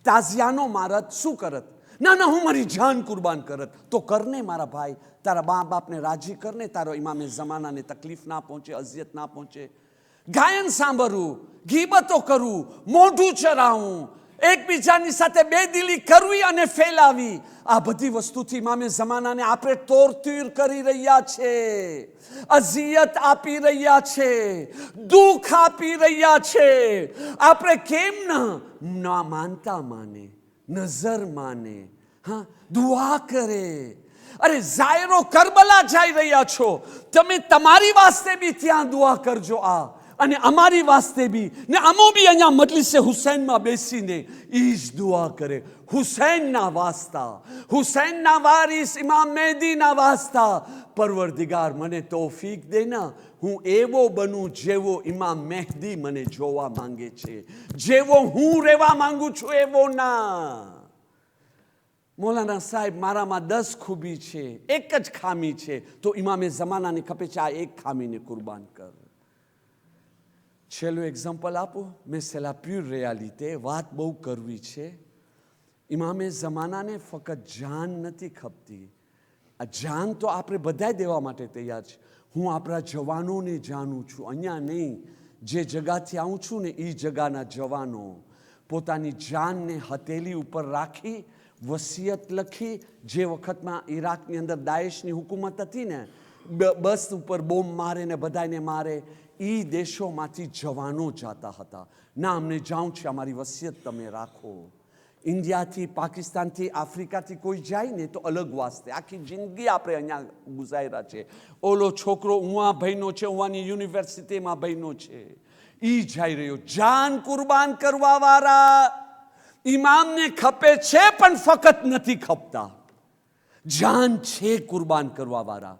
તાઝિયાનો મારત, શું કરત? ના ના, હું મારી જાન કુરબાન કરત. તો કરને મારા ભાઈ, તારા મા બાપને રાજી કરને, તારો ઇમામે જમાનાને તકલીફ ના પહોંચે, અઝિયત ના પહોંચે. ગાયન સાંભળવું, ગીબતો કરવું, મોઢું ચરાવવું, એકબીજાની સાથે બેદિલી કરવી અને ફેલાવી, આ બધી વસ્તુથી ઇમામે જમાનાને આપણે તોરતીર કરી રહ્યા છે, અઝિયત આપી રહ્યા છે, દુઃખ આપી રહ્યા છે. આપણે કેમ ના માનતા માને, નજર માને, હા, દુઆ કરે. અરે ઝાયરો કરબલા જઈ રહ્યા છો, તમે તમારી વાસ્તે બી ત્યાં દુઆ કરજો. અને અમારી વાસ્તે બી, ને અમો બી અહીંયા મજલિસે હુસૈનમાં બેસીને ઈ જ દુઆ કરે. હુસૈનના વાસ્તા, હુસૈનના વારિસ ઇમામ મહેદીના વાસ્તા, પરવરદિગાર મને તૌફીક દેના, હું એવો બનું જેવો ઇમામ મહેદી મને જોવા માંગે છે, જેવો હું રહેવા માંગુ છું એવો ના. મૌલાના સાહેબ, મારામાં 10 ખૂબી છે, એક જ ખામી છે, તો ઇમામે જમાનાને ખપે છે આ એક ખામીને કુરબાન કર. છેલ્લું એક્ઝામ્પલ આપું, મેં c'est la pure réalité, વાત બહુ કરવી છે. ઇમામે જમાનાને ફક્ત જાન નથી ખપતી, આ જાન તો આપણે બધાય દેવા માટે તૈયાર છે. હું આપણા જવાનોને જાણું છું, અહીંયા નહીં, જે જગાથી આવું છું ને એ જગાના જવાનો પોતાની જાનને હથેલી ઉપર રાખી વસિયત લખી. જે વખતમાં ઈરાકની અંદર દાએશની હુકુમત હતી ને, બસ ઉપર બોમ્બ મારે ને બધાને મારે, એ દેશોમાંથી જવાનો જાતા હતા. ના, અમને જાઉં છે, અમારી વસિયત તમે રાખો. ઇન્ડિયાથી, પાકિસ્તાનથી, આફ્રિકાથી કોઈ જાય ને તો અલગ વાસ્તે, આખી જિંદગી આપણે અહીંયા ગુજાર્યા છે. ઓલો છોકરો ઉવા ભાઈનો છે, ઉવાની યુનિવર્સિટીમાં ભાઈનો છે, એ જઈ રહ્યો. જાન કુરબાન કરવા વાળા ઇમામને ખપે છે, પણ ફક્ત નથી ખપતા. જાન છે કુરબાન કરવા વાળા,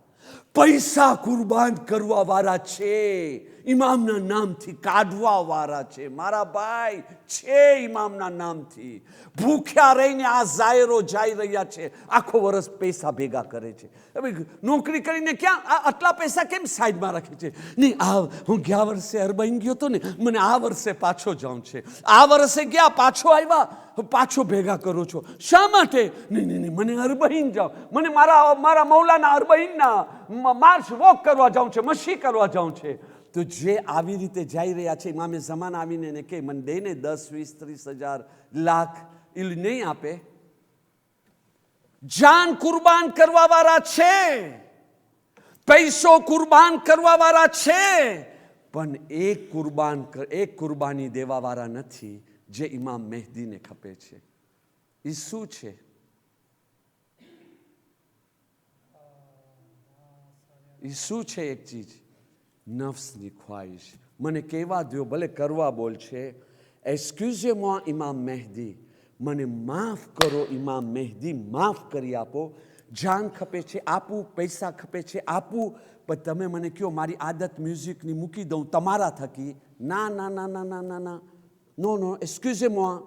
પૈસા કુરબાન કરવા વાળા છે, ઇમામના નામથી કાઢવા વાળા છે. મારા ભાઈ છે ઇમામના નામથી. ભૂખ્યા રહીને આ ઝાયરો જઈ રહ્યા છે, આખો વર્ષ પૈસા ભેગા કરે છે. હવે નોકરી કરીને ક્યાં આટલા પૈસા કેમ સાઈડમાં રાખે છે? નહીં, હું ગયા વર્ષે અરબાઈન ગયો હતો ને, મને આ વર્ષે પાછો જાઉં છે. આ વર્ષે ગયા, પાછો આવ્યા, પાછો ભેગા કરો છો. શા માટે? નહીં, મને અરબાઈન જાઉં, મને મારા મૌલાના અરબાઈનના માર્ચ વોક કરવા જાઉં છે, મશી કરવા જાઉં છે. તો જે આવી રીતે જઈ રહ્યા છે, ઇમામે ઝમાન આવીને એને કે મને દે ને 10, 20, 30 હજાર, લાખ, એ નહીં આપે. જાન કુરબાન કરવા વાળા છે, પૈસો કુરબાન કરવા વાળા છે, પણ એક કુરબાની દેવા વાળા નથી જે ઇમામ મહેદીને ખપે છે. એ શું છે? એ શું છે? એક ચીજ, નફ્સની ખ્વાહિશ. મને કહેવા દો, ભલે કરવા બોલ છે, એક્સક્યુઝે moi ઇમામ મહેદી, મને માફ કરો ઇમામ મહેદી, માફ કરી આપો. જાન ખપે છે આપું, પૈસા ખપે છે આપું, પણ તમે મને કહો મારી આદત મ્યુઝિકની મૂકી દઉં તમારા થકી. ના ના ના ના ના ના ના, નો નો, એક્સક્યુઝે moi,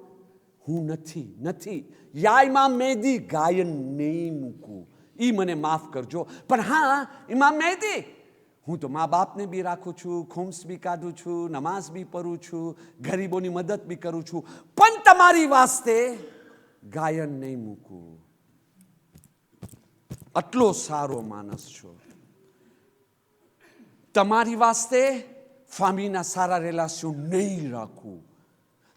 હું નથી. યા ઇમામ મહેદી, ગાયન નહીં મૂકું, એ મને માફ કરજો. પણ હા ઇમામ મહેદી, હું તો મા બાપને બી રાખું છું, ખુમ્સ બી કાઢું છું, નમાઝ બી પઢું છું, ગરીબોની મદદ બી કરું છું, પણ તમારી વાસ્તે ગાયન નહીં મૂકું. આટલો સારો માણસ છો. તમારી વાસ્તે ફામીના સારા રિલેશન નહીં રાખું.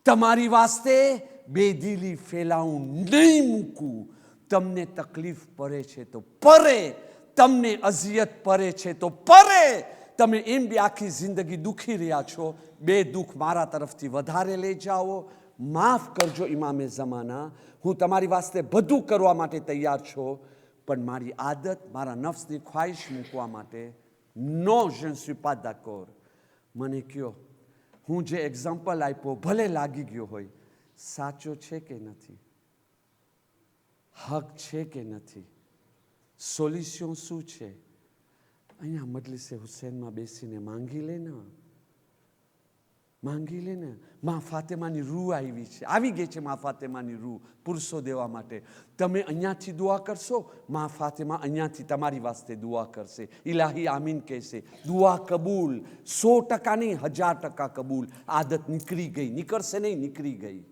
તમારી વાસ્તે બેદિલી ફેલાવું નહીં મૂકું. તમને તકલીફ પડે છે તો પડે, તમને અઝિયત પડે છે તો પડે. તમે એમ બી આખી જિંદગી દુખી રહ્યા છો, બે દુઃખ મારા તરફથી વધારે લઈ જાઓ. માફ કરજો ઇમામે ઝમાના, હું તમારી વાસ્તે બધું કરવા માટે તૈયાર છું, પણ મારી આદત, મારા નફ્સની ખ્વાહિશ મૂકવા માટે નો, je ne suis pas d'accord. મને કહો, હું જે એક્ઝામ્પલ આપ્યો ભલે લાગી ગયો હોય, સાચો છે કે નથી? હક છે કે નથી? સોલ્યુશન શું છે? અહીંયા મજલિસે હુસૈનમાં બેસીને માંગી લે ને. મા ફાતેમાની રૂહ આવી ગઈ છે. મા ફાતેમાની રૂહ પુરુષો દેવા માટે. તમે અહીંયાથી દુઆ કરશો, મા ફાતેમા અહીંયાથી તમારી વાસ્તે દુઆ કરશે. ઇલાહી આમીન કહેશે. દુઆ કબૂલ, 100% નહીં, 1000% કબૂલ. આદત નીકળી ગઈ, નીકળશે નહીં, નીકળી ગઈ.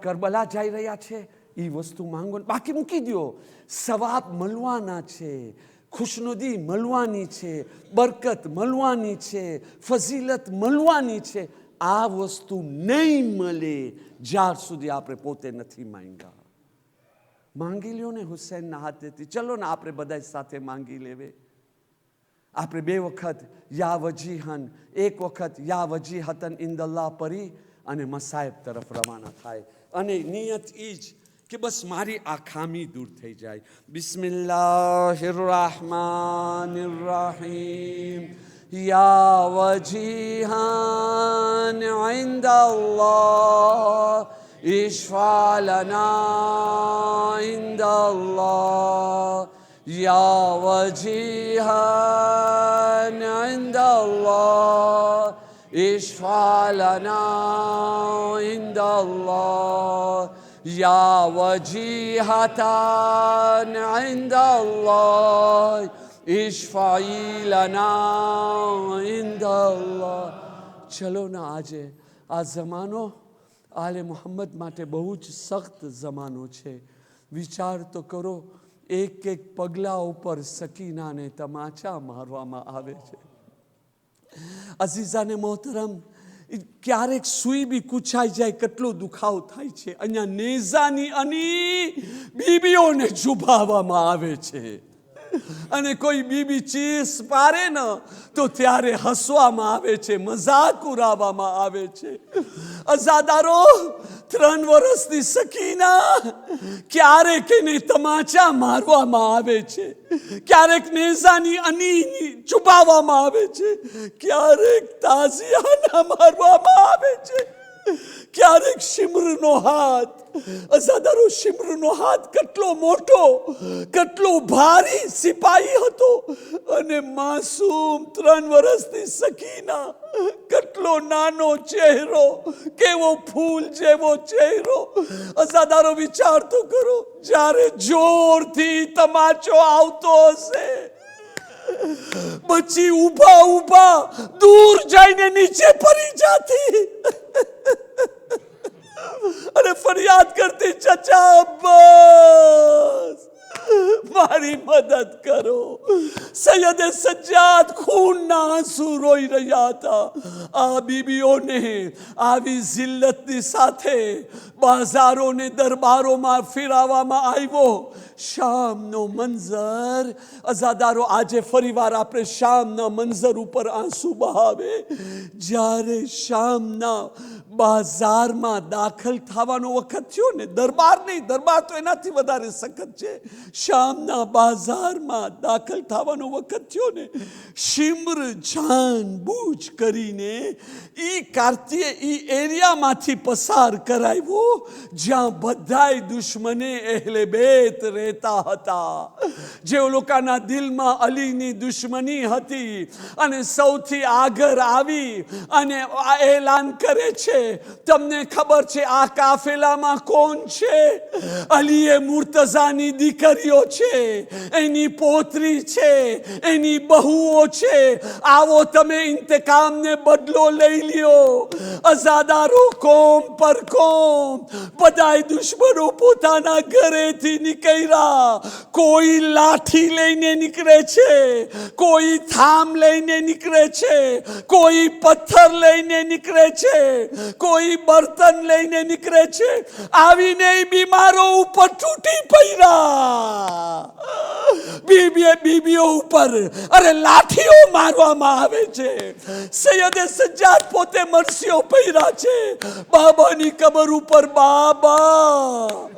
કરબલા જઈ રહ્યા છે, એ વસ્તુ માંગો, બાકી મૂકી દો. સવાબ મળવાના છે, ખુશનુદી મળવાની છે, બરકત મળવાની છે, ફઝીલત મળવાની છે. આ વસ્તુ નહીં મળે જ્યાર સુધી આપણે પોતે નથી માંગ્યા. માંગી લ્યો ને હુસૈનના હાથેથી. ચલો ને આપણે બધા સાથે માંગી લેવે. આપણે 2 વખત યા વજીહન, 1 વખત યા વજીહતન ઇન્દલ્લાહ પરી અને મસાયબ તરફ રવાના થાય. અને નિયત એ જ કે બસ મારી આ ખામી દૂર થઈ જાય. બિસ્મિલ્લાહિર્રહમાનિર્રહીમ. યા વજીહાન ઇન્દલ્લાહ ઇશ્ફા લના ઇન્દલ્લાહ. યા વજીહાન ઇન્દલ્લાહ ઇશ્ફા લના ઇન્દલ્લાહ. યા વજીહતન ઇન્દલ્લાહ ઇશ્ફાઈ લના ઇન્દલ્લાહ. ચલો ના, આજે આ જમાનો આલે મોહમ્મદ માટે બહુ જ સખ્ત જમાનો છે. વિચાર તો કરો, એક પગલા ઉપર સકીનાને તમાચા મારવામાં આવે છે. અઝીઝાને મોહતરમ, ક્યારેક સુઈ બી કૂછાઈ જાય, કેટલો દુખાવો થાય છે. અહીંયા નેઝાની અની બીબીઓને ચૂભાવવામાં આવે છે, અને કોઈ બીબી ચીસ પારે ને તો ત્યારે હસવામાં આવે છે, મજાક ઉડાવવામાં આવે છે. અઝાદારો, 3 વર્ષની સકીના, ક્યારેક એને તમાચા મારવામાં આવે છે, ક્યારેક નેઝાની અની ચૂભાવવામાં આવે છે, ક્યારેક તાઝિયાના મારવામાં આવે છે, ક્યારેક શિમરનો હાથ. અઝાદારો, શિમરનો હાથ કેટલો મોટો, કેટલો ભારી સિપાહી હતો, અને માસૂમ 3 વર્ષની સકીના, કેટલો નાનો ચહેરો, કેવો ફૂલ જેવો ચહેરો. અઝાદારો, વિચાર તો કરો, જ્યારે જોરથી તમાચો આવતો હશે, પછી ઊભા દૂર જઈને નીચે પડી જાતી અને ફરિયાદ કરતી, ચચા બસ મારી મદદ કરો. સૈયદે સજ્જાદ ખૂનના આંસુ રોઈ રહ્યા હતા. આ બીબીઓને આવી જિલ્લતની સાથે બાજારોને દરબારોમાં ફેરવવામાં આવ્યો. શામનો મંઝર, અઝાદારો, આજે ફરીવાર આપણે શામના મંઝર ઉપર આંસુ બહાવે. જ્યારે શામના બાજારમાં દાખલ થવાનો વખત થયો ને, દરબાર નહીં, દરબાર તો એનાથી વધારે સખત છે. શામના બાજારમાં દાખલ થવાનો વખત થયો ને, શિમ્ર જાન બૂજ કરીને ઈ કાર્તિએ ઈ એરિયામાંથી પસાર કરાવ્યો જ્યાં બધાય દુશ્મને અહેલે બેત રહેતા હતા. જે લોકોના દિલમાં અલીની દુશ્મની હતી અને સૌથી આગળ આવી અને એલાન કરે છે, તમને ખબર છે આ કાફેલામાં કોણ છે? અલીએ મુર્તઝાની દીકરીઓ છે, એની પોતરી છે, એની બહુઓ છે. આવો તમે ઇંતકામને બદલો લઈ લ્યો. અઝાદારો કોમ પર કોમ બધાય દુશ્મનો પોતાના ઘરેથી નીકળ્યા. કોઈ લાઠી લઈને નીકળે છે, કોઈ થામ લઈને નીકળે છે, કોઈ પથ્થર લઈને નીકળે છે, કોઈ બર્તન લઈને નીકળે છે. આવીને બીમારો ઉપર તૂટી પડ્યા. બીબીઓ ઉપર અરે લાઠીઓ મારવામાં આવે છે. સૈયદે સજ્જાદ પોતે મરસીઓ પહેર્યા છે. બાબાની કબર ઉપર, બાબા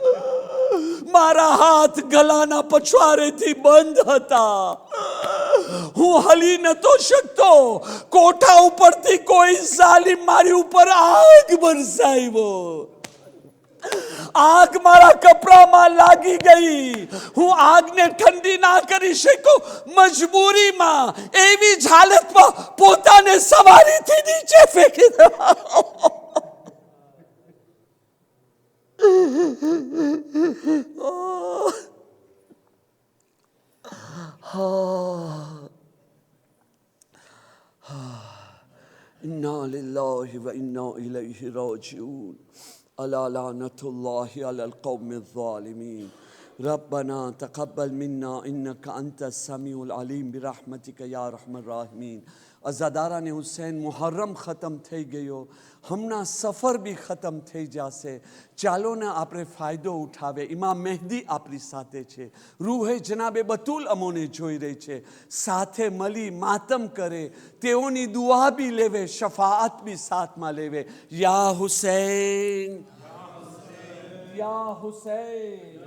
મારા હાથ ગલાના પછવારેથી બંધ હતા. હું હલી નતો શકતો. કોઠા ઉપરથી કોઈ ઝાલિમ મારી ઉપર આગ બરસાવ્યો. આગ મારા કપડામાં લાગી ગઈ. હું આગને ઠંડી ના કરી શકું. મજબૂરીમાં એવી જ હાલતમાં પોતાને સવારીથી નીચે ફેંકી દીધો. इन्ना लिल्लाहि व इन्ना इलैहि राजिऊन. अला लानतुल्लाहि अलल कौमिज़ ज़ालिमीन. रब्बना तक़ब्बल मिन्ना इन्नका अंतस समीउल अलीम बिरहमतिका या रहमर राहिमीन. અઝાદારાને હુસૈન મુહર્રમ ખતમ થઈ ગયો. હમણાં સફર બી ખતમ થઈ જશે. ચાલો ને આપણે ફાયદો ઉઠાવે. ઇમામ મહેદી આપણી સાથે છે. રૂહે જનાબે બતુલ અમોને જોઈ રહી છે. સાથે મળી માતમ કરે. તેઓની દુઆ બી લેવે, શફાઅત બી સાથમાં લેવે. યા હુસૈન, યા હુસૈન.